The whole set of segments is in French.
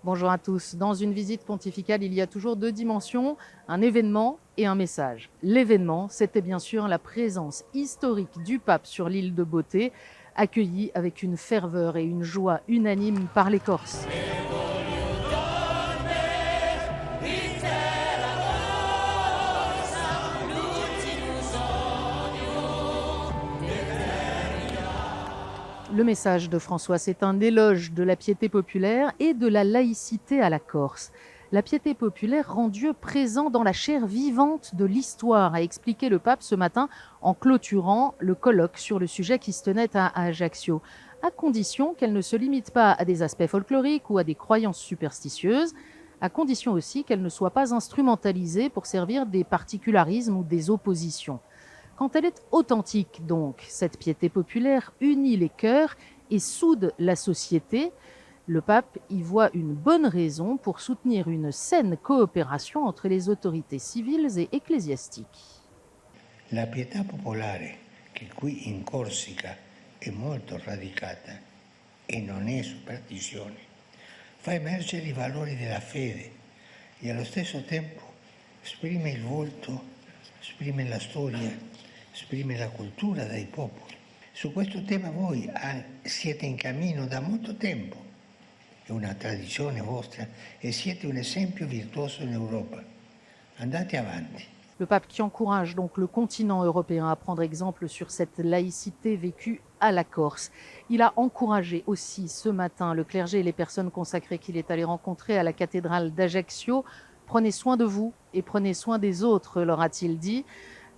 Bonjour à tous. Dans une visite pontificale, il y a toujours deux dimensions, un événement et un message. L'événement, c'était bien sûr la présence historique du pape sur l'île de Beauté, accueillie avec une ferveur et une joie unanimes par les Corses. Le message de François, c'est un éloge de la piété populaire et de la laïcité à la Corse. La piété populaire rend Dieu présent dans la chair vivante de l'histoire, a expliqué le pape ce matin en clôturant le colloque sur le sujet qui se tenait à Ajaccio, à condition qu'elle ne se limite pas à des aspects folkloriques ou à des croyances superstitieuses, à condition aussi qu'elle ne soit pas instrumentalisée pour servir des particularismes ou des oppositions. Quand elle est authentique, donc, cette piété populaire unit les cœurs et soude la société. Le pape y voit une bonne raison pour soutenir une saine coopération entre les autorités civiles et ecclésiastiques. La pietà popolare, che qui in Corsica è molto radicata e non è superstizione, fa emergere i valori della fede e allo stesso tempo esprime il volto, esprime la storia, esprime la cultura dei popoli. Su questo tema voi siete in cammino da molto tempo, è una tradizione vostra e siete un esempio virtuoso in Europa. Andate avanti. Le pape qui encourage donc le continent européen à prendre exemple sur cette laïcité vécue à la Corse. Il a encouragé aussi ce matin le clergé et les personnes consacrées qu'il est allé rencontrer à la cathédrale d'Ajaccio. Prenez soin de vous et prenez soin des autres, leur a-t-il dit.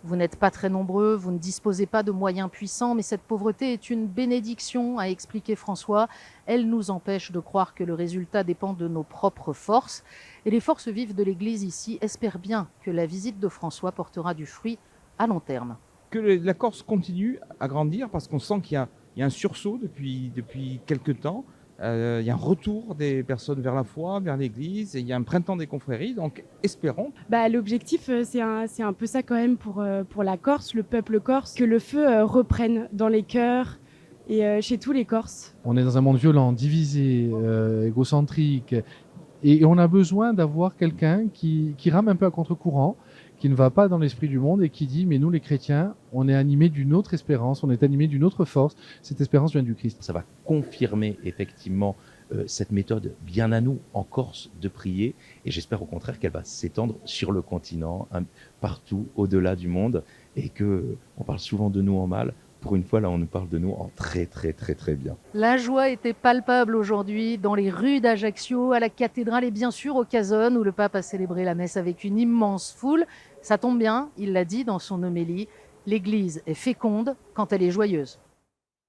Vous n'êtes pas très nombreux, vous ne disposez pas de moyens puissants, mais cette pauvreté est une bénédiction, a expliqué François. Elle nous empêche de croire que le résultat dépend de nos propres forces. Et les forces vives de l'Église ici espèrent bien que la visite de François portera du fruit à long terme. Que la Corse continue à grandir parce qu'on sent qu'il y a un sursaut depuis quelques temps. Il y a un retour des personnes vers la foi, vers l'Église, et il y a un printemps des confréries, donc espérons. L'objectif, c'est un peu ça quand même pour la Corse, le peuple corse, que le feu reprenne dans les cœurs et chez tous les Corses. On est dans un monde violent, divisé, égocentrique, et on a besoin d'avoir quelqu'un qui rame un peu à contre-courant, qui ne va pas dans l'esprit du monde et qui dit mais nous les chrétiens, on est animés d'une autre espérance, on est animés d'une autre force, cette espérance vient du Christ. Ça va confirmer effectivement cette méthode bien à nous en Corse de prier, et j'espère au contraire qu'elle va s'étendre sur le continent, partout au-delà du monde, et que on parle souvent de nous en mal. Pour une fois, là, on nous parle de nous en très, très, très, très bien. La joie était palpable aujourd'hui dans les rues d'Ajaccio, à la cathédrale et bien sûr au Casone, où le pape a célébré la messe avec une immense foule. Ça tombe bien, il l'a dit dans son homélie, l'Église est féconde quand elle est joyeuse.